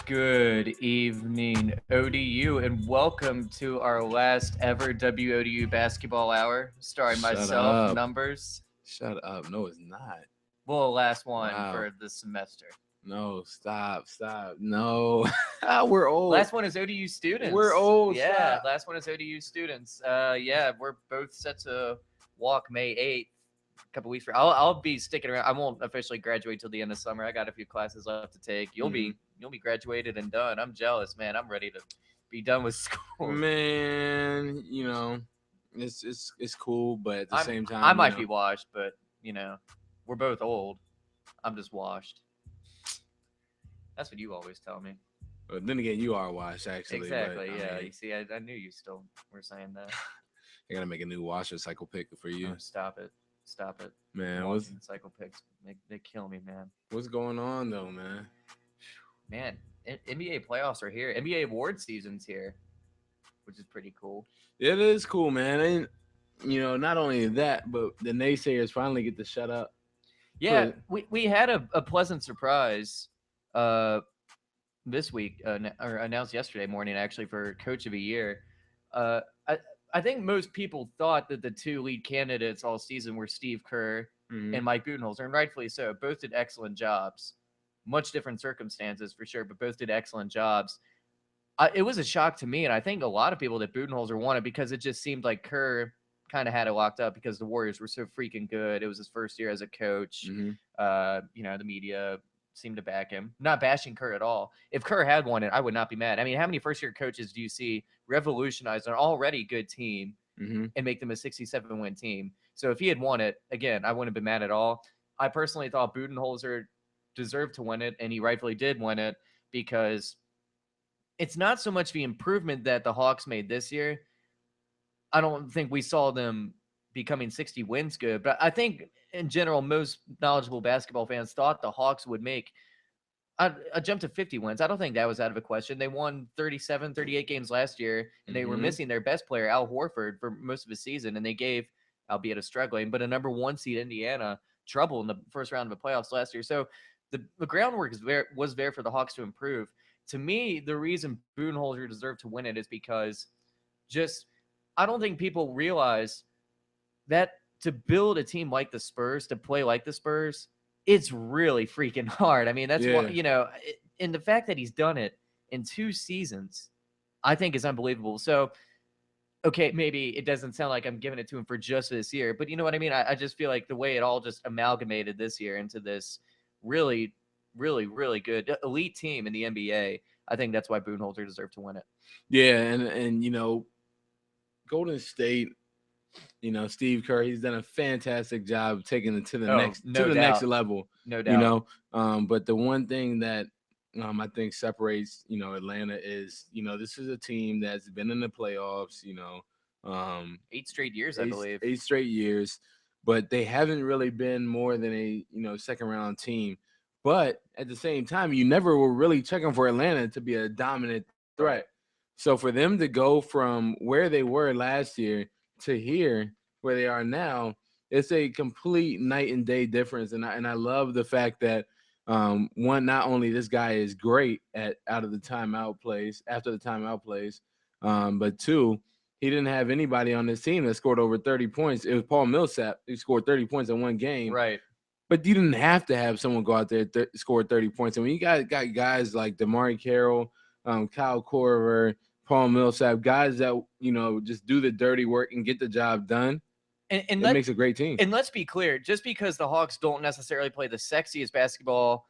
Good evening, ODU, and welcome to our last ever WODU basketball hour, starring Shut myself, up. Numbers. Shut up. No, it's not. Well, last one Wow. for this semester. No, stop. Stop. No. We're old. Last one is ODU We're students. old. Yeah, Stop. last one is ODU students. Yeah, we're both set to walk May 8th. A couple weeks. I'll be sticking around. I won't officially graduate till the end of summer. I got a few classes left to take. You'll be graduated and done. I'm jealous, man. I'm ready to be done with school. Man, it's cool, but at the I'm same I time, might be washed, but we're both old. I'm just washed. That's what you always tell me. but then again, you are washed actually. But Exactly. I Yeah. mean, You see, I knew you still were saying that. I gotta make a new washer cycle pick for Oh, you, stop it. Stop it. man. Washington cycle picks. They kill me, man. What's going on though, man? Man, NBA playoffs are here. NBA award season's here, which is pretty cool. It is cool, man. And not only that, but the naysayers finally get to shut up. Yeah, For we had a pleasant surprise uh, this week, or announced yesterday morning, actually, for Coach of the Year. Uh, I, I think most people thought that the two lead candidates all season were Steve Kerr and Mhm. Mike Budenholzer, and rightfully so. Both did excellent jobs. Much different circumstances for sure, but both did excellent jobs. It was a shock to me, and I think a lot of people that Budenholzer wanted because it just seemed like Kerr kind of had it locked up because the Warriors were so freaking good. It was his first year as a coach. Mhm. The media seemed to back him. Not bashing Kerr at all. If Kerr had won it, I would not be mad. I mean, how many first year coaches do you see revolutionize an already good team Mhm. and make them a 67 win team? So if he had won it, again, I wouldn't have been mad at all. I personally thought Budenholzer deserved to win it, and he rightfully did win it because it's not so much the improvement that the Hawks made this year. I don't think we saw them becoming 60 wins good, but I think in general, most knowledgeable basketball fans thought the Hawks would make a jump to 50 wins. I don't think that was out of a question. They won 37, 38 games last year, and they were Mhm. missing their best player, Al Horford, for most of the season, and they gave, albeit a struggling, but a number one seed Indiana trouble in the first round of the playoffs last year. So the groundwork was there for the Hawks to improve. To me, the reason Budenholzer deserved to win it is because just I don't think people realize that to build a team like the Spurs, to play like the Spurs, it's really freaking hard. I mean, that's why, Yeah. and the fact that he's done it in 2 seasons, I think is unbelievable. So, okay, maybe it doesn't sound like I'm giving it to him for just this year, but you know what I mean? I just feel like the way it all just amalgamated this year into this really, really, really good elite team in the NBA, I think that's why Budenholzer deserved to win it. Yeah, and Golden State, Steve Kerr, he's done a fantastic job taking it to the Oh, next no doubt. level. No You doubt. know, but the one thing that I think separates Atlanta is this is a team that's been in the playoffs. Um, 8 straight years, I eight believe. eight straight years, but they haven't really been more than a second round team. But at the same time, you never were really checking for Atlanta to be a dominant threat. Right. So for them to go from where they were last year to here where they are now, it's a complete night and day difference. And I love the fact that one, not only this guy is great at out of the timeout plays after the timeout plays, but two, he didn't have anybody on his team that scored over 30 points. It was Paul Millsap who scored 30 points in one game, Right. but you didn't have to have someone go out there score 30 points. And when you got guys like DeMarre Carroll, Kyle Korver, Paul Millsap, guys that just do the dirty work and get the job done, And and it let makes a great team. and let's be clear, just because the Hawks don't necessarily play the sexiest basketball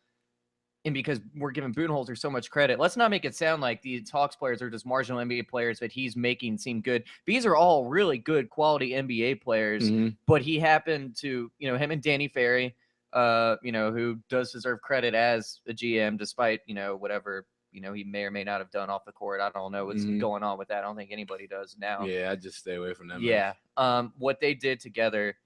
and because we're giving Budenholzer so much credit, let's not make it sound like these Hawks players are just marginal NBA players that he's making seem good. These are all really good quality NBA players, Hmm. but he happened to, him and Danny Ferry, who does deserve credit as a GM, despite, whatever, he may or may not have done off the court. I don't know what's Hmm. going on with that. I don't think anybody does now. Yeah, I just stay away from that mess. Yeah. What they did together,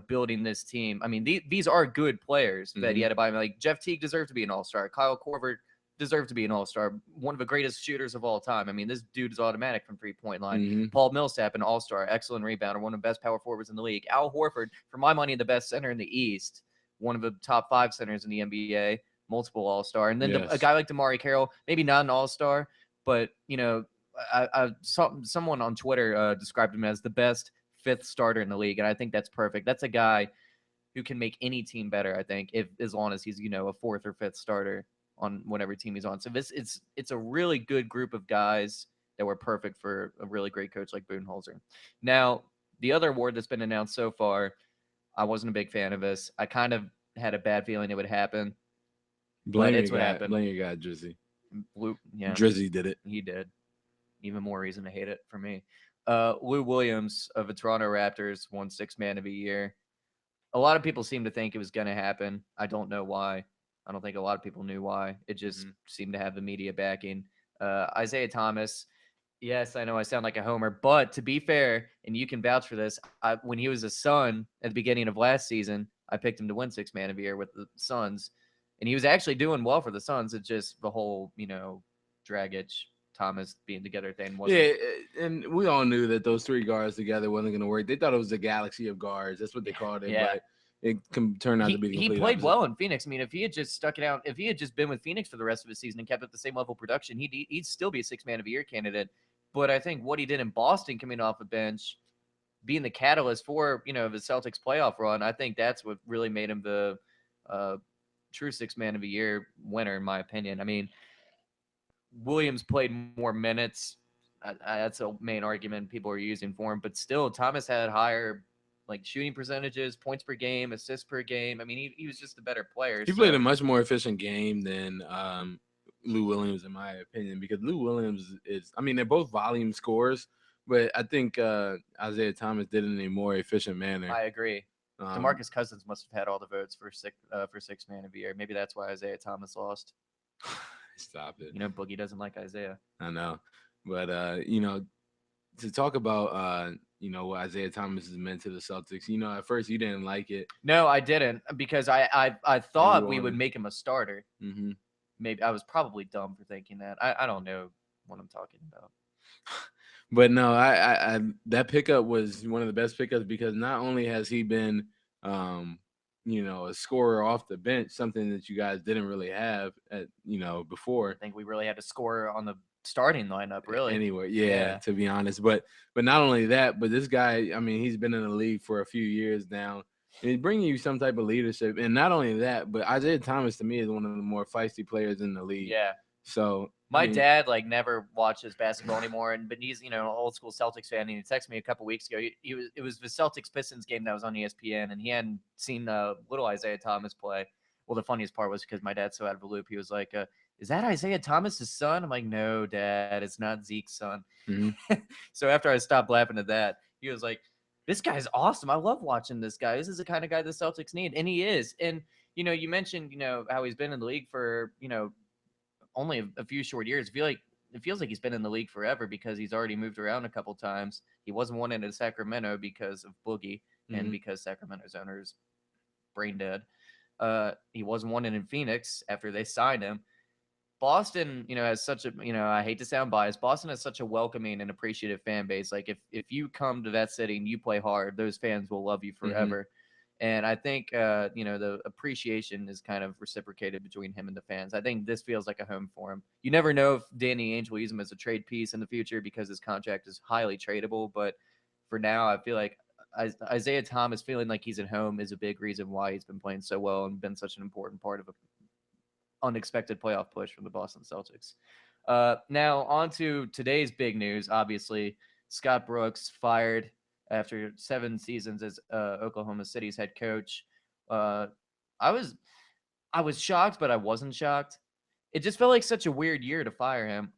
building this team. I mean, these are good players that he Hmm. had to buy. Like Jeff Teague deserved to be an all-star. Kyle Korver deserved to be an all-star. One of the greatest shooters of all time. I mean, this dude is automatic from three-point line. Hmm. Paul Millsap, an all-star, excellent rebounder, one of the best power forwards in the league. Al Horford, for my money, the best center in the East, one of the top 5 centers in the NBA. multiple All-Star. And then a Yes. guy like Damari Carroll, maybe not an All-Star, but I saw someone on Twitter described him as the best fifth starter in the league, and I think that's perfect. That's a guy who can make any team better. I think if as long as he's a fourth or fifth starter on whatever team he's on. So it's a really good group of guys that were perfect for a really great coach like Budenholzer. Now the other award that's been announced so far, I wasn't a big fan of this. I kind of had a bad feeling it would happen, but Blame your it's what guy. happened. Blame your guy, Drizzy. Yeah, Drizzy did it. he did. Even more reason to hate it for me. Lou Williams of the Toronto Raptors won Sixth Man of the Year. A lot of people seem to think it was going to happen. I don't know why. I don't think a lot of people knew why. It just seemed to have the media backing. Isaiah Thomas, yes, I know I sound like a homer, but to be fair, and you can vouch for this, when he was a Sun at the beginning of last season, I picked him to win Sixth Man of the Year with the Suns, and he was actually doing well for the Suns. It's just the whole, Dragic, Thomas being together thing wasn't. Yeah, and we all knew that those three guards together wasn't going to work. They thought it was a galaxy of guards. That's what they called it, Yeah. but it turned out to be the He complete played opposite. well in Phoenix. I mean, if he had just stuck it out, if he had just been with Phoenix for the rest of his season and kept up the same level of production, he'd still be a Sixth Man of the Year candidate. But I think what he did in Boston, coming off the bench, being the catalyst for the Celtics playoff run, I think that's what really made him the true Sixth Man of the Year winner, in my opinion. I mean, Williams played more minutes. That's a main argument people are using for him. But still, Thomas had higher shooting percentages, points per game, assists per game. I mean, he was just a better player. He played a much more efficient game than Lou Williams, in my opinion, because Lou Williams is, I mean, they're both volume scorers, but I think Isaiah Thomas did it in a more efficient manner. I agree. DeMarcus Cousins must have had all the votes for Sixth Man of the Year. Maybe that's why Isaiah Thomas lost. Stop it. Boogie doesn't like Isaiah. I know, but to talk about what Isaiah Thomas has meant to the Celtics. At first you didn't like it. No, I didn't, because I thought we would make him a starter. Mm-hmm. Maybe I was probably dumb for thinking that. I don't know what I'm talking about. But no, I that pickup was one of the best pickups, because not only has he been a scorer off the bench, something that you guys didn't really have before. I think we really had to score on the starting lineup, really. Anyway, yeah, to be honest. But not only that, but this guy, I mean, he's been in the league for a few years now. And he's bringing you some type of leadership. And not only that, but Isaiah Thomas, to me, is one of the more feisty players in the league. Yeah. So my dad never watches basketball anymore, but he's an old school Celtics fan, and he texted me a couple weeks ago. It was the Celtics Pistons game that was on ESPN, and he hadn't seen little Isaiah Thomas play. Well, the funniest part was because my dad's so out of the loop. He was like, "Is that Isaiah Thomas's son?" I'm like, "No, Dad, it's not Zeke's son." Mm-hmm. So after I stopped laughing at that, he was like, "This guy's awesome. I love watching this guy. This is the kind of guy the Celtics need," and he is. And you mentioned how he's been in the league for only a few short years. It feels like he's been in the league forever, because he's already moved around a couple times. He wasn't wanted in Sacramento because of Boogie, and because Sacramento's owner is brain dead. He wasn't wanted in Phoenix after they signed him. Boston, has such a, I hate to sound biased, Boston has such a welcoming and appreciative fan base. Like if you come to that city and you play hard, those fans will love you forever. And I think, the appreciation is kind of reciprocated between him and the fans. I think this feels like a home for him. You never know if Danny Ainge will use him as a trade piece in the future, because his contract is highly tradable. But for now, I feel like Isaiah Thomas feeling like he's at home is a big reason why he's been playing so well and been such an important part of an unexpected playoff push from the Boston Celtics. Now, on to today's big news. Obviously, Scott Brooks fired after 7 seasons as Oklahoma City's head coach. I was shocked, but I wasn't shocked. It just felt like such a weird year to fire him.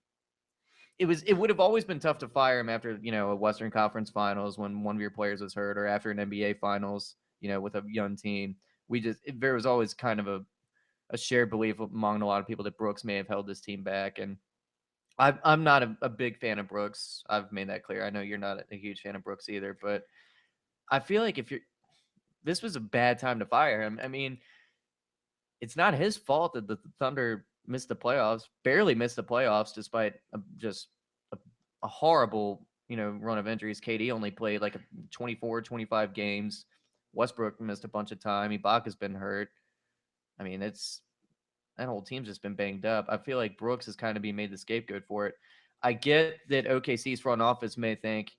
It would have always been tough to fire him after a Western Conference Finals when one of your players was hurt, or after an NBA Finals, with a young team. There was always kind of a shared belief among a lot of people that Brooks may have held this team back, and I'm not a big fan of Brooks. I've made that clear. I know you're not a huge fan of Brooks either, but I feel like this was a bad time to fire him. I mean, it's not his fault that the Thunder missed the playoffs, barely missed the playoffs, despite just a horrible, run of injuries. KD only played like 24, 25 games. Westbrook missed a bunch of time. Ibaka's been hurt. I mean, that whole team's just been banged up. I feel like Brooks has kind of been made the scapegoat for it. I get that OKC's front office may think,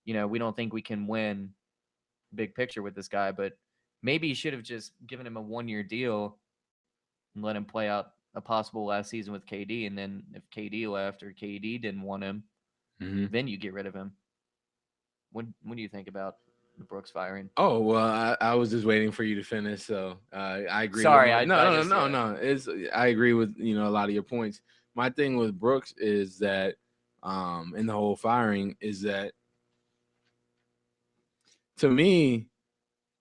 we don't think we can win big picture with this guy, but maybe you should have just given him a 1-year deal and let him play out a possible last season with KD. And then if KD left or KD didn't want him, then you get rid of him. What do you think about the Brooks firing? Oh well, I was just waiting for you to finish, so I agree with Sorry, I just, no. I agree with a lot of your points. My thing with Brooks is that, in the whole firing is that, to me,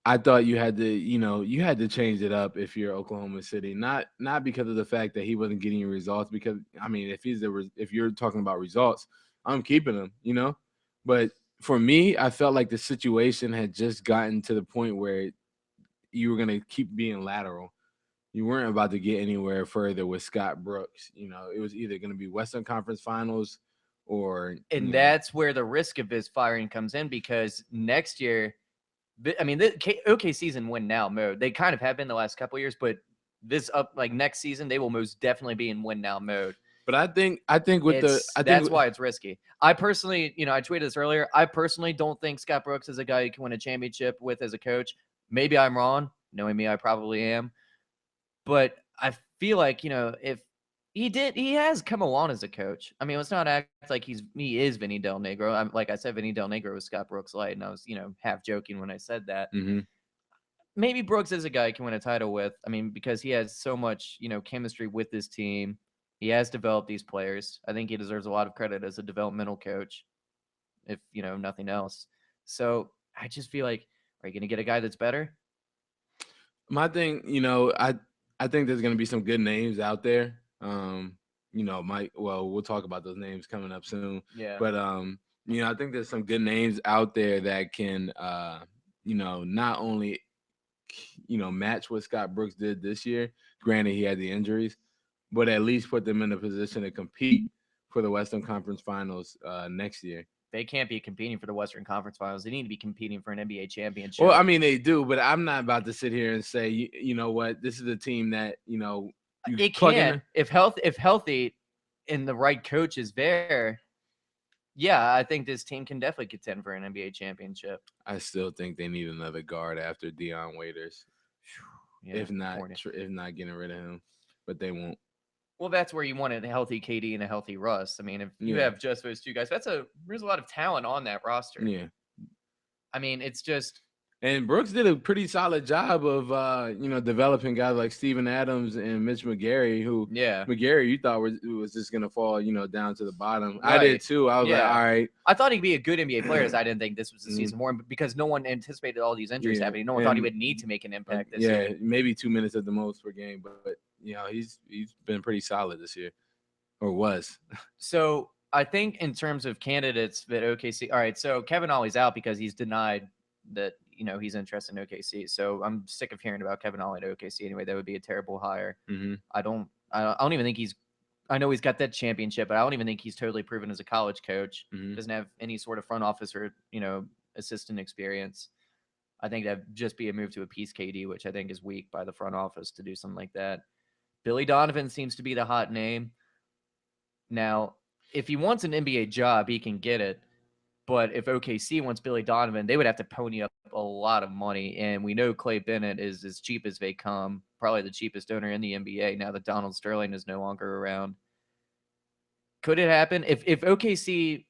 I thought you had to change it up if you're Oklahoma City, not because of the fact that he wasn't getting results. Because I mean, if you're talking about results, I'm keeping him, but for me, I felt like the situation had just gotten to the point where you were going to keep being lateral. You weren't about to get anywhere further with Scott Brooks. It was either going to be Western Conference Finals or. And that's where the risk of his firing comes in, because next year, I mean, the OKC's in win now mode. They kind of have been the last couple of years, but next season, they will most definitely be in win now mode. But I think that's why it's risky. I personally, I tweeted this earlier. I personally don't think Scott Brooks is a guy you can win a championship with as a coach. Maybe I'm wrong. Knowing me, I probably am. But I feel like, if he has come along as a coach. I mean, let's not act like he is Vinny Del Negro. Like I said, Vinny Del Negro was Scott Brooks light, and I was, half joking when I said that. Mm-hmm. Maybe Brooks is a guy you can win a title with. I mean, because he has so much, chemistry with this team. He has developed these players. I think he deserves a lot of credit as a developmental coach, if, nothing else. So I just feel like, are you going to get a guy that's better? My thing, I think there's going to be some good names out there. We'll talk about those names coming up soon. Yeah. But, I think there's some good names out there that can, not only, match what Scott Brooks did this year. Granted, he had the injuries, but at least put them in a position to compete for the Western Conference Finals next year. They can't be competing for the Western Conference Finals. They need to be competing for an NBA championship. Well, I mean, they do, but I'm not about to sit here and say, you know what, this is a team that, it can. If healthy and the right coach is there, yeah, I think this team can definitely contend for an NBA championship. I still think they need another guard after Dion Waiters. Yeah, if not getting rid of him, but they won't. Well, that's where you want a healthy KD and a healthy Russ. I mean, if you have just those two guys, there's a lot of talent on that roster. Yeah. I mean, it's just. And Brooks did a pretty solid job of, developing guys like Steven Adams and Mitch McGary, who McGary you thought was just going to fall, down to the bottom. Right. I did too. I was like, all right. I thought he'd be a good NBA player. I didn't think this was the season for him, because no one anticipated all these injuries happening. No one thought he would need to make an impact this year. Yeah, maybe 2 minutes at the most per game, but he's been pretty solid this year, or was. So I think in terms of candidates that OKC, all right, so Kevin Ollie's out because he's denied that, he's interested in OKC. So I'm sick of hearing about Kevin Ollie to OKC anyway. That would be a terrible hire. Mm-hmm. I don't even think I know he's got that championship, but I don't even think he's totally proven as a college coach. Mm-hmm. Doesn't have any sort of front office or, assistant experience. I think that'd just be a move to a piece KD, which I think is weak by the front office to do something like that. Billy Donovan seems to be the hot name. Now, if he wants an NBA job, he can get it. But if OKC wants Billy Donovan, they would have to pony up a lot of money. And we know Clay Bennett is as cheap as they come, probably the cheapest owner in the NBA now that Donald Sterling is no longer around. Could it happen? If OKC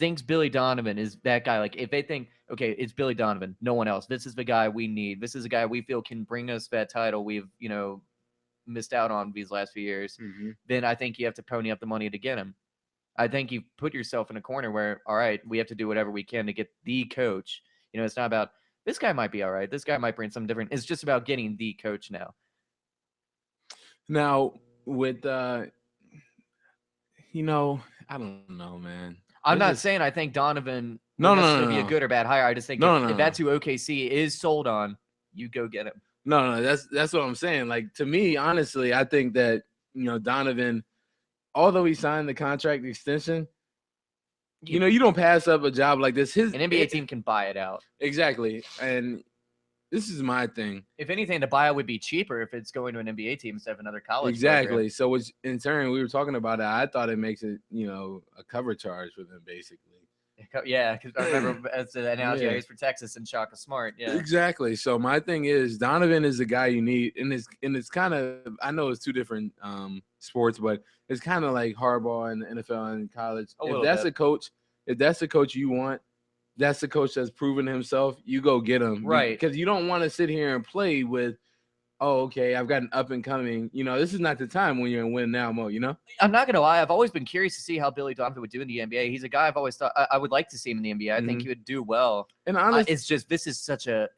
thinks Billy Donovan is that guy, like if they think, okay, it's Billy Donovan, no one else. This is the guy we need. This is a guy we feel can bring us that title we've, missed out on these last few years. Mm-hmm. Then I think you have to pony up the money to get him. I think you put yourself in a corner where, all right, we have to do whatever we can to get the coach. It's not about this guy might be all right. This guy might bring something different. It's just about getting the coach now. Now, with, I don't know, man. I'm not saying I think Donovan will be a good or bad hire. I just think if that's who OKC is sold on, you go get him. No, that's what I'm saying. Like, to me, honestly, I think that, Donovan, although he signed the contract extension, you don't pass up a job like this. An NBA team can buy it out. Exactly. And this is my thing. If anything, the buyout would be cheaper if it's going to an NBA team instead of another college program. Exactly. So, which in turn, we were talking about it. I thought it makes it, a cover charge for them, basically. Yeah, because I remember that's the analogy I Yeah. used for Texas and Shaka Smart. Yeah. Exactly. So my thing is Donovan is the guy you need, and it's kind of, I know it's two different sports, but it's kind of like Harbaugh in the NFL and college. A If little that's bit. a coach, if that's the coach you want, that's the coach that's proven himself. You go get him, Right. because you don't want to sit here and play with, oh, okay, I've got an up and coming. This is not the time when you're in win now mode. I'm not gonna lie. I've always been curious to see how Billy Donovan would do in the NBA. He's a guy I've always thought I would like to see him in the NBA. I think he would do well. And honestly, It's just this is such a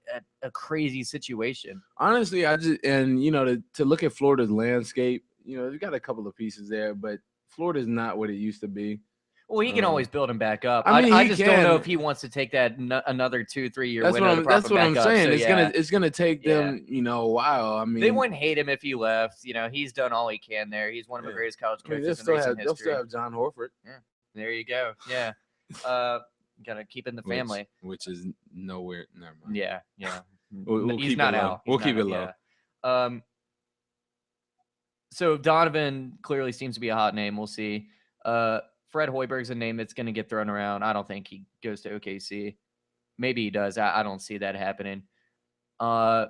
crazy situation. honestly, I just to look at Florida's landscape, they've got a couple of pieces there, but Florida's not what it used to be. Well, he can always build him back up. I mean, I he just don't know can. if he wants to take that another 2-3 year That's window. what I'm saying. So, It's gonna take them, a while. I mean, they wouldn't hate him if he left. He's done all he can there. He's one of the greatest college coaches in recent history. They'll still have John Horford. Yeah, there you go. Yeah, gotta keep in the family, which is nowhere. Never mind. Yeah. We'll He's keep not it low. out. We'll keep it low. Yeah. So Donovan clearly seems to be a hot name. We'll see. Fred Hoiberg's a name that's going to get thrown around. I don't think he goes to OKC. Maybe he does. I don't see that happening. I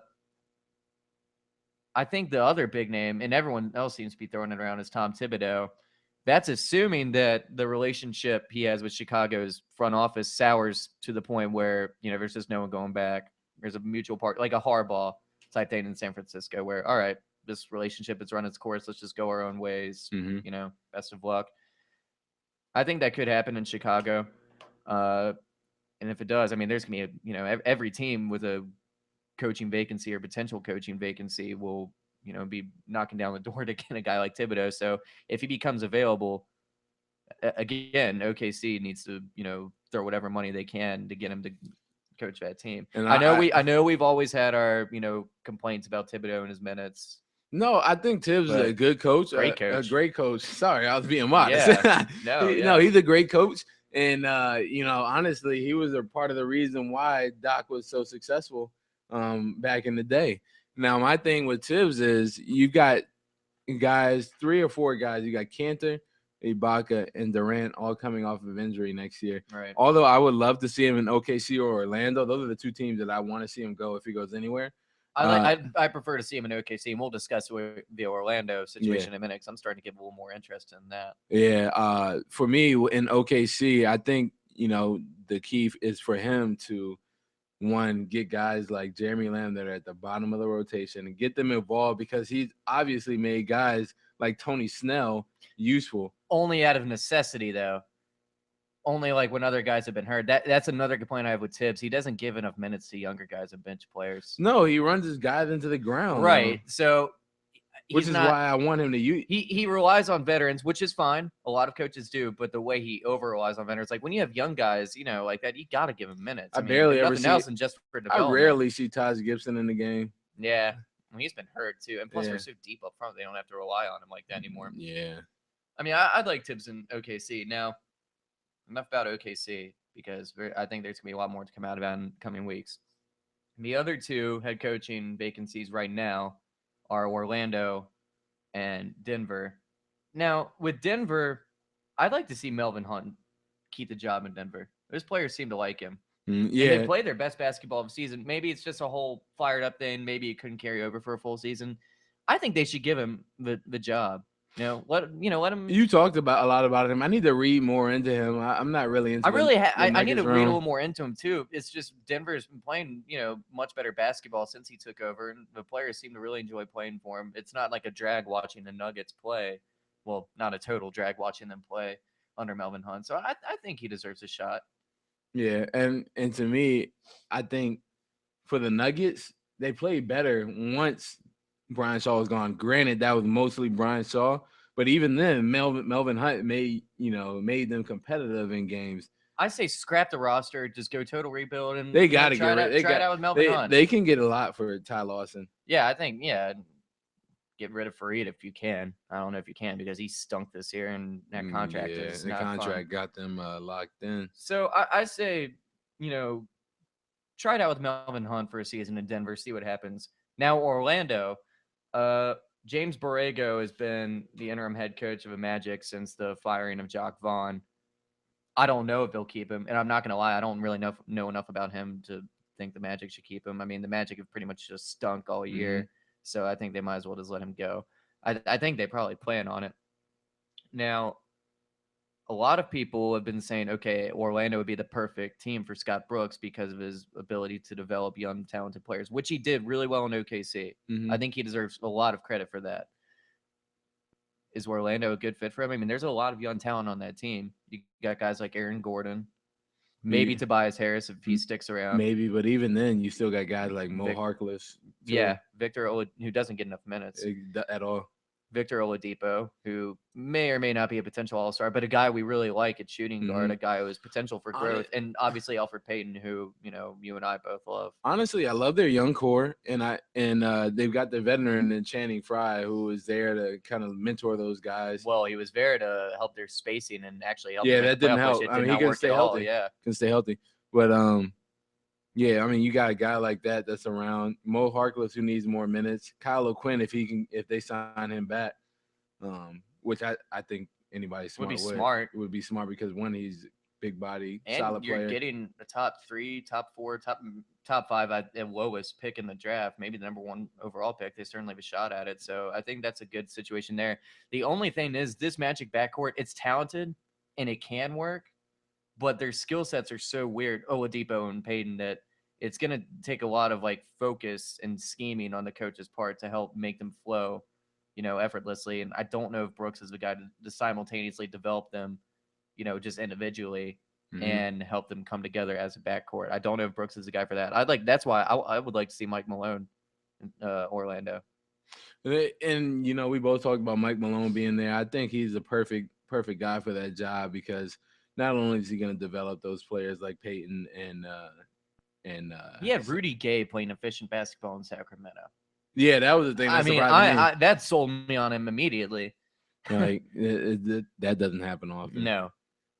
think the other big name, and everyone else seems to be throwing it around, is Tom Thibodeau. That's assuming that the relationship he has with Chicago's front office sours to the point where, there's just no one going back. There's a mutual part, like a Harbaugh type thing in San Francisco where, all right, this relationship has run its course. Let's just go our own ways. Best of luck. I think that could happen in Chicago. And if it does, I mean, there's going to be, every team with a coaching vacancy or potential coaching vacancy will, be knocking down the door to get a guy like Thibodeau. So if he becomes available, again, OKC needs to, throw whatever money they can to get him to coach that team. And I know we've always had our, complaints about Thibodeau and his minutes. No, I think Tibbs is a good coach. Great coach. A great coach. Sorry, I was being modest. Yeah. No, he's a great coach. And, honestly, he was a part of the reason why Doc was so successful back in the day. Now, my thing with Tibbs is you got guys, 3 or 4 guys. You got Cantor, Ibaka, and Durant all coming off of injury next year. Right. Although I would love to see him in OKC or Orlando. Those are the 2 teams that I want to see him go if he goes anywhere. I prefer to see him in OKC, and we'll discuss the Orlando situation in a minute because I'm starting to get a little more interest in that. Yeah, for me in OKC, I think the key is for him to get guys like Jeremy Lamb that are at the bottom of the rotation and get them involved because he's obviously made guys like Tony Snell useful. Only out of necessity, though. Only like when other guys have been hurt. That's another complaint I have with Tibbs. He doesn't give enough minutes to younger guys and bench players. No, he runs his guys into the ground. Right. So which is why I want him to use. He relies on veterans, which is fine. A lot of coaches do, but the way he over relies on veterans, like when you have young guys, like that, you got to give them minutes. I barely ever see else than just for development. I rarely see Taj Gibson in the game. Yeah, well, he's been hurt too, and plus we're so deep up front, they don't have to rely on him like that anymore. Yeah. I mean, I'd like Tibbs in OKC. Now, enough about OKC because I think there's gonna be a lot more to come out about in coming weeks. The other 2 head coaching vacancies right now are Orlando and Denver. Now, with Denver, I'd like to see Melvin Hunt keep the job in Denver. Those players seem to like him. Yeah. And they play their best basketball of the season. Maybe it's just a whole fired up thing. Maybe it couldn't carry over for a full season. I think they should give him the job. Let him. You talked a lot about him. I need to read more into him. I'm not really into. I need to read a little more into him too. It's just Denver's been playing, much better basketball since he took over, and the players seem to really enjoy playing for him. It's not like a drag watching the Nuggets play. Well, not a total drag watching them play under Melvin Hunt. So I think he deserves a shot. Yeah, and to me, I think for the Nuggets, they played better once Brian Shaw was gone. Granted, that was mostly Brian Shaw, but even then, Melvin Hunt made them competitive in games. I say scrap the roster, just go total rebuild, and they got to get rid. Try it out with Melvin Hunt. They can get a lot for Ty Lawson. Yeah, I think get rid of Fareed if you can. I don't know if you can because he stunk this year, and that contract got them locked in. So I say, try it out with Melvin Hunt for a season in Denver, see what happens. Now Orlando, uh, James Borrego has been the interim head coach of the Magic since the firing of Jacques Vaughn. I don't know if they'll keep him, and I'm not gonna lie, I don't really know enough about him to think the Magic should keep him. I mean, the Magic have pretty much just stunk all Hmm. year, so I think they might as well just let him go. I think they probably plan on it. Now, a lot of people have been saying, okay, Orlando would be the perfect team for Scott Brooks because of his ability to develop young, talented players, which he did really well in OKC. I Hmm. think he deserves a lot of credit for that. Is Orlando a good fit for him? I mean, there's a lot of young talent on that team. You got guys like Aaron Gordon, maybe We Tobias Harris if he sticks around. maybe, but even then, you still got guys like Mo Vic, Harkless too, yeah, who doesn't get enough minutes. at all. Victor Oladipo, who may or may not be a potential all-star, but a guy we really like at shooting guard, Hmm. a guy who has potential for On growth, it, and obviously Alfred Payton, who you and I both love. honestly, I love their young core, and they've got the veteran in Channing Frye, who is there to kind of mentor those guys. Well, he was there to help their spacing and actually help them Yeah, make a that didn't playoff push. help. It I did mean, he not couldn't work at stay all. healthy. Yeah, Can stay healthy, but yeah, I mean, you got a guy like that that's around. Mo Harkless who needs more minutes. Kyle O'Quinn if they sign him back, which I think anybody would be smart smart. would be smart because one, he's big body, And solid you're player. getting a top three, top four, top five at lowest pick in the draft, maybe the number one overall pick. They certainly have a shot at it. So I think that's a good situation there. The only thing is this Magic backcourt, it's talented and it can work, but their skill sets are so weird, Oladipo and Payton, that it's gonna take a lot of like focus and scheming on the coach's part to help make them flow, effortlessly. And I don't know if Brooks is the guy to simultaneously develop them, just individually Hmm. and help them come together as a backcourt. I don't know if Brooks is the guy for that. That's why I would like to see Mike Malone in Orlando. And we both talked about Mike Malone being there. I think he's the perfect guy for that job because not only is he going to develop those players like Peyton and He had Rudy Gay playing efficient basketball in Sacramento. yeah, that was the thing I that mean, surprised me. that sold me on him immediately. Like that doesn't happen often. No,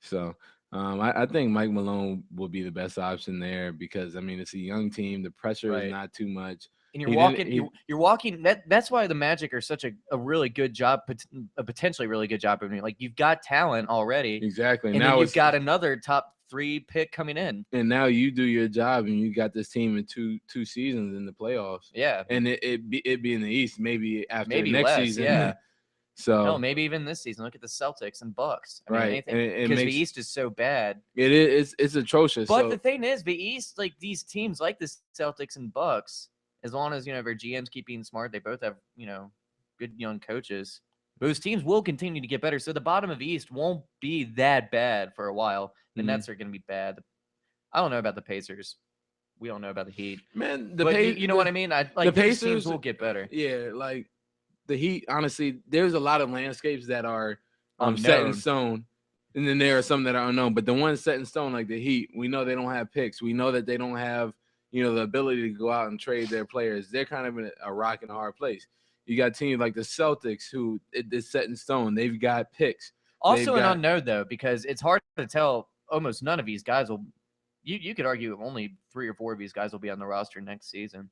So I think Mike Malone will be the best option there because I mean it's a young team. The pressure is right. not too much. And you're He didn't. walking, He you're walking. That's why the Magic are such a really good job, a potentially really good job. I mean, like you've got talent already, exactly and then now you've it's got another top three pick coming in. and now you do your job and you got this team in two seasons in the playoffs, Yeah, and it be in the East maybe after maybe next less. season. Yeah, hell, So maybe even this season. Look at the Celtics and Bucks. I mean, right, anything and it because the makes East is so bad. it's atrocious. But the So thing is, the East, like these teams, like the Celtics and Bucks, as long as their GMs keep being smart, they both have good young coaches. Those teams will continue to get better. So the bottom of the East won't be that bad for a while. The mhm. Nets are going to be bad. I don't know about the Pacers. We don't know about the Heat. Man, But you know what I mean? I the like those teams Pacers, will get better. yeah, like the Heat. Honestly, there's a lot of landscapes that are set in Unknown. stone, and then there are some that are unknown. But the ones set in stone, like the Heat, we know they don't have picks. We know that they don't have the ability to go out and trade their players. They're kind of in a rock and a hard place. You got teams like the Celtics who it is set in stone. They've got picks. They've Also an got unknown though, because it's hard to tell. Almost none of these guys will. You could argue only 3 or 4 of these guys will be on the roster next season.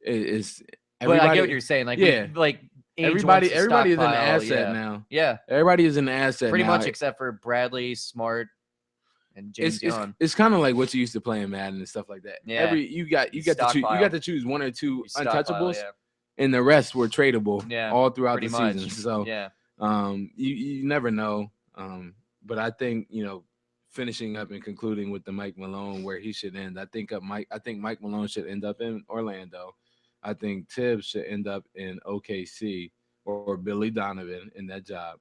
it's But I get what everybody. you're saying. Like Yeah, Ainge wants to everybody is an stockpile. asset Yeah, now. yeah, Everybody is an asset pretty now. much except for Bradley, Smart, and it's James it's Young. it's kind of like what you used to play in Madden and stuff like that. Yeah, You got to choose stockpile. to choose one or two You stockpile. untouchables, Yeah, and the rest were tradable yeah, all throughout pretty the season. much. So Yeah, you never know. But I think finishing up and concluding with the Mike Malone where he should end. I think Mike Malone should end up in Orlando. I think Tibbs should end up in OKC or Billy Donovan in that job.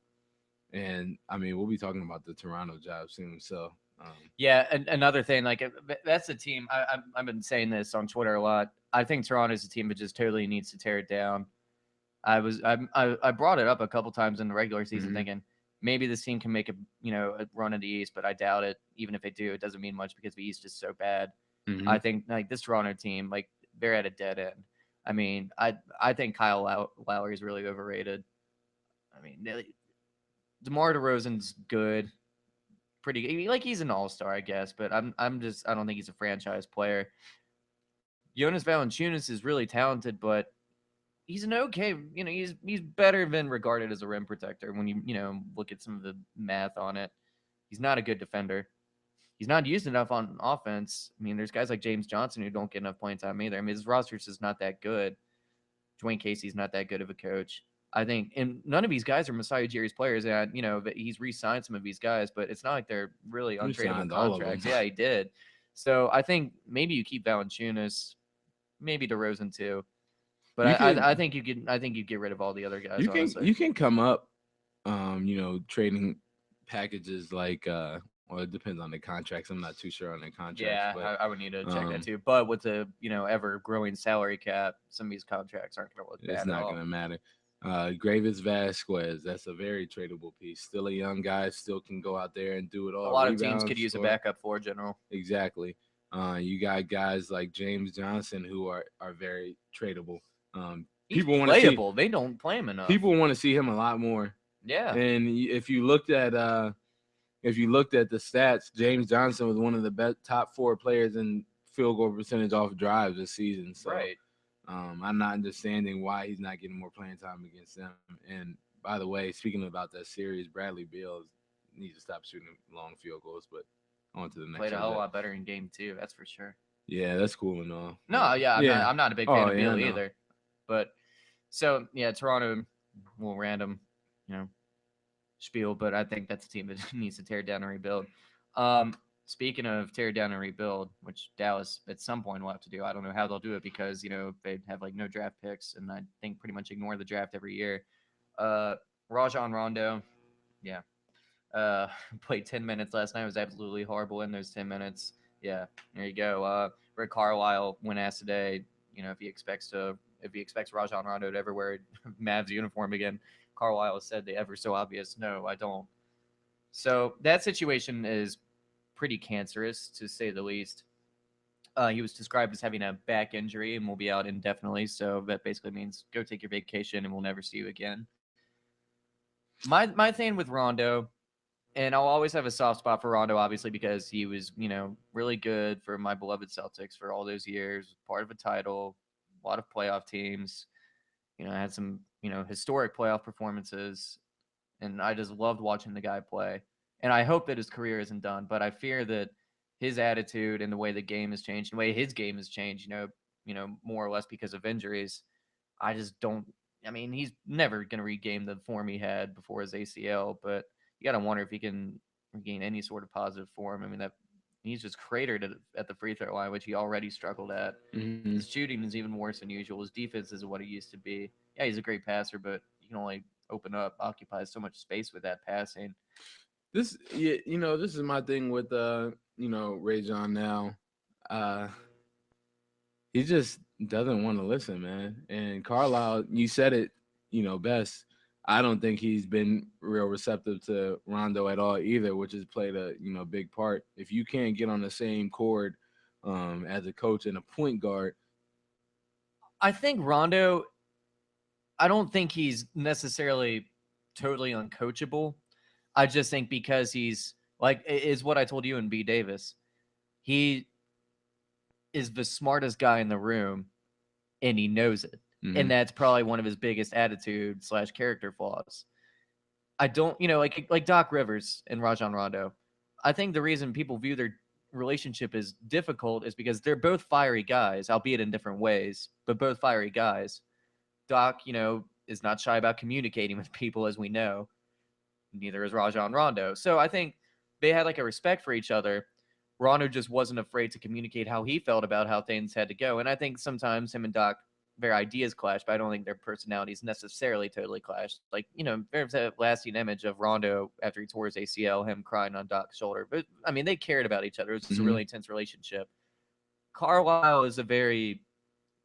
And I mean, we'll be talking about the Toronto job soon. So yeah. And another thing, like that's a team. I've been saying this on Twitter a lot. I think Toronto's a team that just totally needs to tear it down. I brought it up a couple times in the regular season, mhm. thinking maybe this team can make a run in the East, but I doubt it. Even if they do, it doesn't mean much because the East is so bad. I Mhm. think like this Toronto team, like they're at a dead end. I mean, I think Kyle Lowry is really overrated. I mean, DeMar DeRozan's good, pretty like he's an all-star, I guess, but I don't think he's a franchise player. Jonas Valanciunas is really talented, but he's an okay, he's better than regarded as a rim protector when look at some of the math on it. He's not a good defender. He's not used enough on offense. I mean, there's guys like James Johnson who don't get enough playing time either. I mean, his roster's just not that good. Dwayne Casey's not that good of a coach. I think, and none of these guys are Masai Ujiri's players. And he's re-signed some of these guys, but it's not like they're really He untradeable signed all of contracts. them. Yeah, he did. So I think maybe you keep Valanciunas, maybe DeRozan too. But You can I think you get rid of all the other guys. Honestly, you can come up, trading packages like well, it depends on the contracts. I'm not too sure on the contracts, yeah, but I would need to check that um, too. But with the ever growing salary cap, some of these contracts aren't going to look it's bad at not all. gonna matter. Gravis Vasquez, that's a very tradable piece. Still a young guy, still can go out there and do it A all. lot of teams Rebound, could use a score. backup for general. Exactly. You got guys like James Johnson who are very tradable. He's People want to see playable. They don't play him enough. people want to see him a lot more. Yeah. And if you looked at the stats, James Johnson was one of the best top 4 players in field goal percentage off drives this season. So Right. I'm not understanding why he's not getting more playing time against them. And by the way, speaking about that series, Bradley Beal needs to stop shooting long field goals. But on to the next Played a hell of a subject. lot better in game 2, that's for sure. Yeah, that's cool and all. No, But yeah, yeah. I'm not a big fan Oh of yeah, I Beal know. either. But so yeah, Toronto will random, you know, spiel, but I think that's a team that needs to tear down and rebuild. Speaking of tear down and rebuild, which Dallas at some point will have to do. I don't know how they'll do it because they have like no draft picks, and I think pretty much ignore the draft every year. Uh, Rajon Rondo, yeah, uh, played 10 minutes last night. It was absolutely horrible in those 10 minutes. Yeah, there you go. Rick Carlisle, when asked today, if he expects Rajon Rondo to ever wear Mavs uniform again, Carlisle said the ever so obvious, no, I don't. So that situation is pretty cancerous to say the least. He was described as having a back injury and will be out indefinitely. So that basically means go take your vacation and we'll never see you again. My thing with Rondo, and I'll always have a soft spot for Rondo, obviously, because he was, really good for my beloved Celtics for all those years, part of a title, a lot of playoff teams, had some, historic playoff performances. And I just loved watching the guy play. And I hope that his career isn't done, but I fear that his attitude and the way the game has changed, the way his game has changed, more or less because of injuries. I just don't. I mean, he's never going to regain the form he had before his ACL, but you got to wonder if he can regain any sort of positive form. I mean, that he's just cratered at the free throw line, which he already struggled at. Mm-hmm. His shooting is even worse than usual. His defense isn't what it used to be. Yeah, he's a great passer, but you can only occupy so much space with that passing. This is my thing with Ray John now. Uh, he just doesn't want to listen, man. And Carlisle, you said it, best. I don't think he's been real receptive to Rondo at all either, which has played a big part. If you can't get on the same chord as a coach and a point guard, I think Rondo, I don't think he's necessarily totally uncoachable. I just think because he's like, is what I told you in B. Davis. He is the smartest guy in the room and he knows it. And mm-hmm. that's probably one of his biggest attitude / character flaws. I don't, like Doc Rivers and Rajon Rondo. I think the reason people view their relationship as difficult is because they're both fiery guys, albeit in different ways, but both fiery guys. Doc, is not shy about communicating with people, as we know. Neither is Rajon Rondo. So I think they had like a respect for each other. Rondo just wasn't afraid to communicate how he felt about how things had to go. And I think sometimes him and Doc, their ideas clash, but I don't think their personalities necessarily totally clashed. Like, there's a lasting image of Rondo after he tore his ACL, him crying on Doc's shoulder. But I mean, they cared about each other. It was just a really intense relationship. Carlisle is a very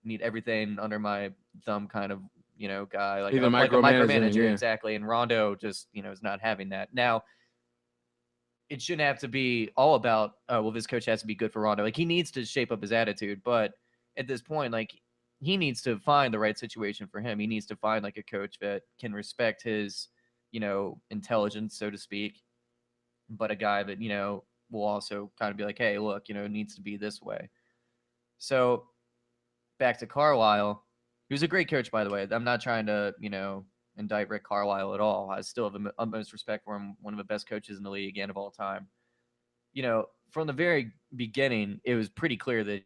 need everything under my thumb kind of guy, like he's a a micromanager. micromanager, Yeah. exactly. And Rondo just is not having that. Now it shouldn't have to be all about well, this coach has to be good for Rondo. Like he needs to shape up his attitude, but at this point, like he needs to find the right situation for him. He needs to find like a coach that can respect his intelligence, so to speak, but a guy that will also kind of be like, hey, look, it needs to be this way. So back to Carlisle, he was a great coach, by the way. I'm not trying to, indict Rick Carlisle at all. I still have the utmost respect for him, one of the best coaches in the league and of all time. From the very beginning, it was pretty clear that